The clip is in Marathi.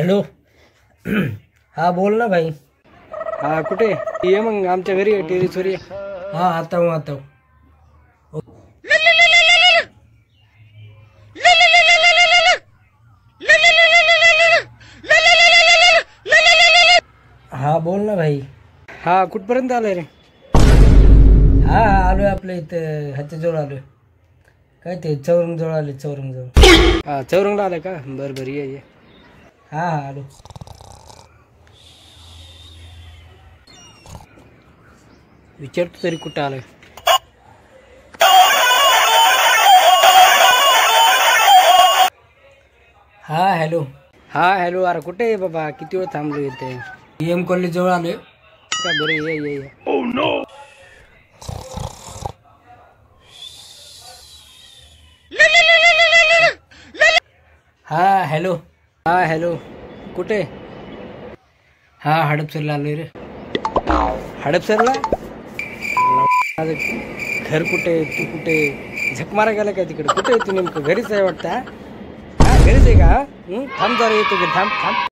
हॅलो. हा बोल ना भाई. हा कुठे ये मग आमच्या घरी टेरेसवर ये. हा आता हूँ आता हूँ. हा बोल ना भाई. हा कुठपर्यंत आलाय रे? हा हा आलोय आपल्या इथं ह्याच्याजवळ आलोय. काय ते चौरंग जवळ आले चौरंग जवळ. हा चौरंगला आलाय का? बरं बरं ये ये. हा हा आलो. विचारतो तरी कुठं आलाय. हा हॅलो. हा हॅलो. अरे कुठे आहे बाबा? किती वेळ थांबलो इथे. एम कॉलेज जवळ आलोय. का बरं ये ये ये. हा हॅलो. हा हॅलो. कुठे? हा हडपसरला आलोय रे. हडपसरला? माझं घर कुठे? तू कुठे? झक मारा गेला काय तिकडे? कुठे आहे तू नेमकं? घरीच आहे वाटतं. हा घरीच आहे का? थांब जरा येतो घरी. थांब थांब.